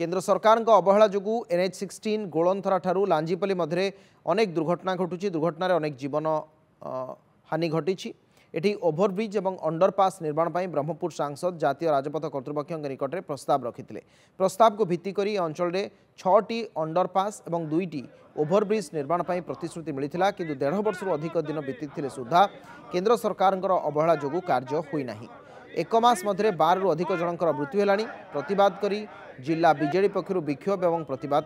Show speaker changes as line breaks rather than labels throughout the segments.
केंद्र सरकार अवहेला जो NH-16 गोलंथरा ठारू लांजीपल्ली मध्य अनेक दुर्घटना घटुची। दुर्घटन अनेक जीवन हानि घटी। एटी ओभरब्रिज और अंडरपास निर्माण पर ब्रह्मपुर सांसद जातीय राजपथ कर्तृपक्ष निकट में प्रस्ताव रखिते। प्रस्ताव को भित्ति कर अंचल 6टी अंडरपास और 2टी ओभरब्रिज निर्माण पर प्रतिश्रुति मिलता कि 1.5 वर्ष अधिक दिन बीती सुधा केंद्र सरकार अवहेला जो कार्य होना। एक मास मध्य 12 रु अधिक जनकर मृत्यु है। प्रतिवाद करी जिला बीजेडी पक्षर विक्षोभ और प्रतिवाद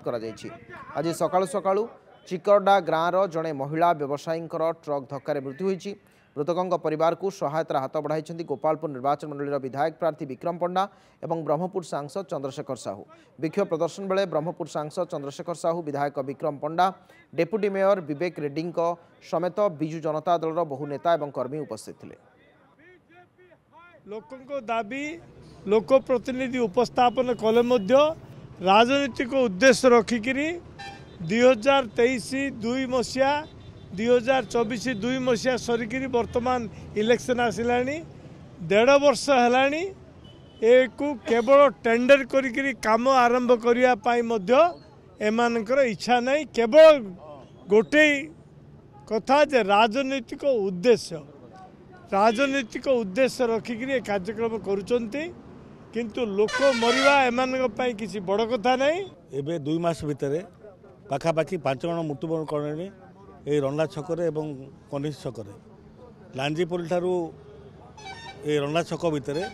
आज सकाळु सकाळु चिकरडा गाँवर जड़े महिला व्यवसायी ट्रक धक्कार मृत्यु होती। मृतकों परिवार को सहायतार हाथ बढ़ाई गोपालपुर निर्वाचन मंडल विधायक प्रार्थी विक्रम पंडा और ब्रह्मपुर सांसद चंद्रशेखर साहू। विक्षोभ प्रदर्शन बेले ब्रह्मपुर सांसद चंद्रशेखर साहू, विधायक विक्रम पंडा, डेप्यूटी मेयर विवेक रेड्डी समेत बिजु जनता दल बहु नेता और कर्मी उपस्थित थे।
लोकों दाबी लोक प्रतिनिधि उपस्थापन कले राजनीतिक उद्देश्य रखिकी 2023-2 मसीहा 2024-2 मसीहा सरिकी वर्तमान इलेक्शन आसला 1.5 वर्ष है। एक केवल टेंडर करी काम आरंभ करने इच्छा नहीं। केवल गोटे कथा जे राजनीतिक उद्देश्य रखिकी कार्यक्रम करुचंती, किंतु लोक मरिवा एमानपाई किसी बड़ कथा नहीं।
एबे 2 मास भितर पाखापाखि 5 जन मृत्युवरण करने ये रंडा छकरे और कनिष छकरे लांजीपुल ठारू ये रंडा छक भितर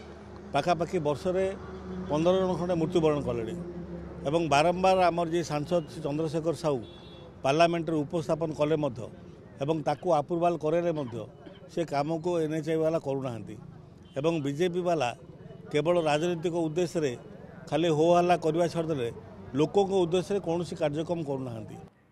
पाखापाखि वर्षे 15 जन खंडे मृत्युवरण कले और बारंबार आमर जी सांसद चंद्रशेखर साहू पार्लियामेंट उपस्थापन कले ताकू अप्रूवाल करे से काम को NHI वाला करूना एवं बीजेपी वाला केवल राजनीतिक उद्देश्य खाली हो हल्ला करने छाड़दे लोकों उद्देश्य कौन कार्यक्रम करूना।